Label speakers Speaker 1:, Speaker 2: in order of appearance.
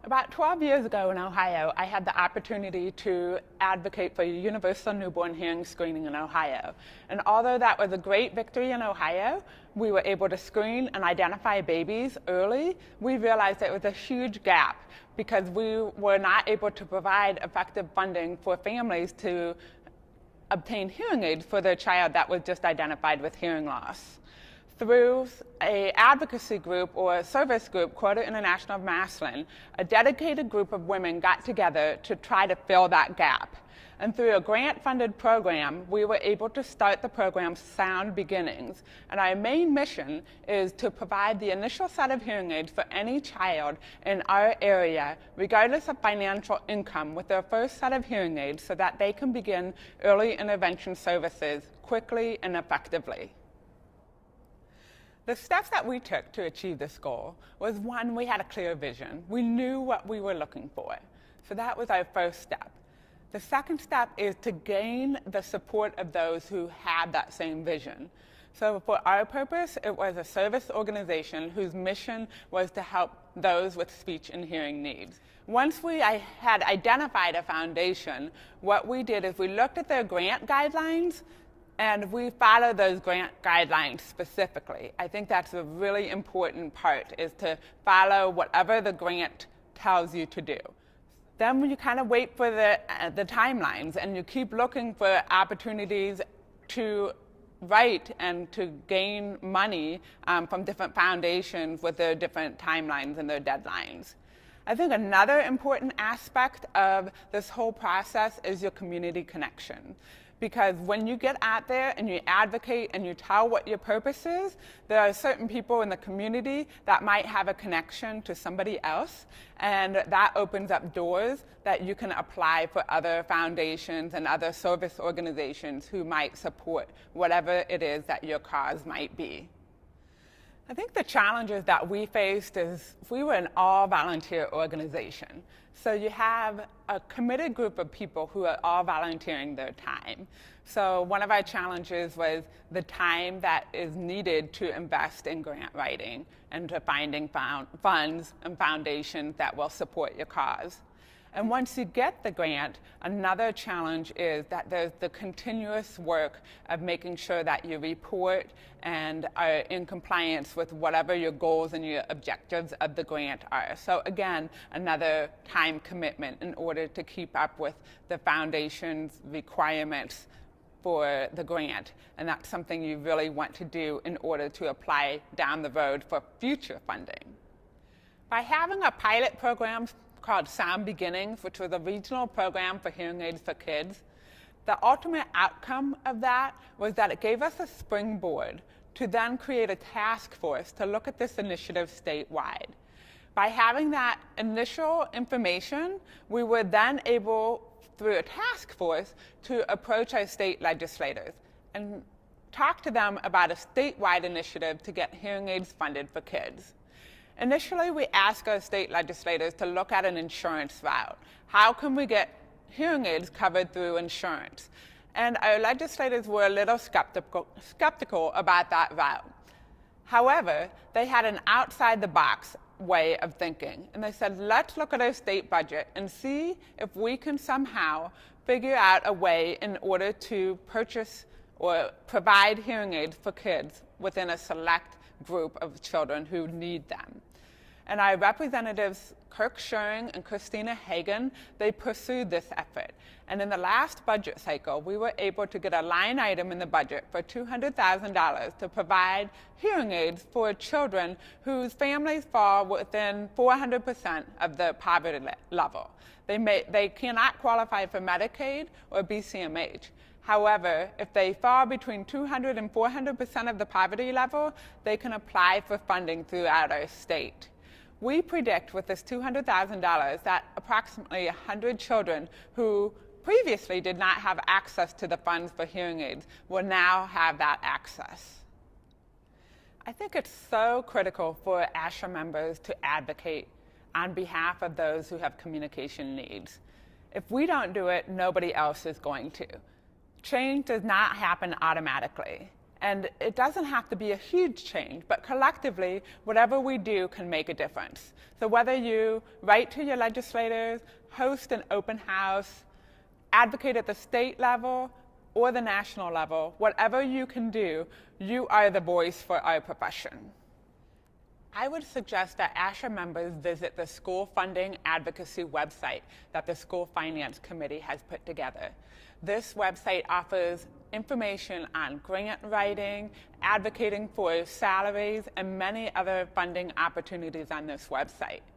Speaker 1: About 12 years ago in Ohio, I had the opportunity to advocate for universal newborn hearing screening in Ohio. And although that was a great victory in Ohio, we were able to screen and identify babies early. We realized there was a huge gap because we were not able to provide effective funding for families to obtain hearing aids for their child that was just identified with hearing loss. Through an advocacy group or a service group, Quota International of Massillon, a dedicated group of women got together to try to fill that gap. And through a grant-funded program, we were able to start the program Sound Beginnings. And our main mission is to provide the initial set of hearing aids for any child in our area, regardless of financial income, with their first set of hearing aids so that they can begin early intervention services quickly and effectively. The steps that we took to achieve this goal was, one, we had a clear vision. We knew what we were looking for. So that was our first step. The second step is to gain the support of those who had that same vision. So for our purpose, it was a service organization whose mission was to help those with speech and hearing needs. Once we had identified a foundation, what we did is we looked at their grant guidelines and we follow those grant guidelines specifically. I think that's a really important part, is to follow whatever the grant tells you to do. Then you kind of wait for the timelines, and you keep looking for opportunities to write and to gain money from different foundations with their different timelines and their deadlines. I think another important aspect of this whole process is your community connection. Because when you get out there and you advocate and you tell what your purpose is, there are certain people in the community that might have a connection to somebody else, and that opens up doors that you can apply for other foundations and other service organizations who might support whatever it is that your cause might be. I think the challenges that we faced is we were an all-volunteer organization. So you have a committed group of people who are all volunteering their time. So one of our challenges was the time that is needed to invest in grant writing and to finding funds and foundations that will support your cause. And once you get the grant, another challenge is that there's the continuous work of making sure that you report and are in compliance with whatever your goals and your objectives of the grant are. So again, another time commitment in order to keep up with the foundation's requirements for the grant. And that's something you really want to do in order to apply down the road for future funding. By having a pilot program called Sound Beginnings, which was a regional program for hearing aids for kids, the ultimate outcome of that was that it gave us a springboard to then create a task force to look at this initiative statewide. By having that initial information, we were then able, through a task force, to approach our state legislators and talk to them about a statewide initiative to get hearing aids funded for kids. Initially, we asked our state legislators to look at an insurance route. How can we get hearing aids covered through insurance? And our legislators were a little skeptical about that route. However, they had an outside-the-box way of thinking. And they said, let's look at our state budget and see if we can somehow figure out a way in order to purchase or provide hearing aids for kids within a select group of children who need them. And our representatives, Kirk Schuring and Christina Hagan, they pursued this effort. And in the last budget cycle, we were able to get a line item in the budget for $200,000 to provide hearing aids for children whose families fall within 400% of the poverty level. They cannot qualify for Medicaid or BCMH. However, if they fall between 200 and 400% of the poverty level, they can apply for funding throughout our state. We predict with this $200,000 that approximately 100 children who previously did not have access to the funds for hearing aids will now have that access. I think it's so critical for ASHA members to advocate on behalf of those who have communication needs. If we don't do it, nobody else is going to. Change does not happen automatically. And it doesn't have to be a huge change, but collectively, whatever we do can make a difference. So whether you write to your legislators, host an open house, advocate at the state level or the national level, whatever you can do, you are the voice for our profession. I would suggest that ASHA members visit the school funding advocacy website that the School Finance Committee has put together. This website offers information on grant writing, advocating for salaries, and many other funding opportunities on this website.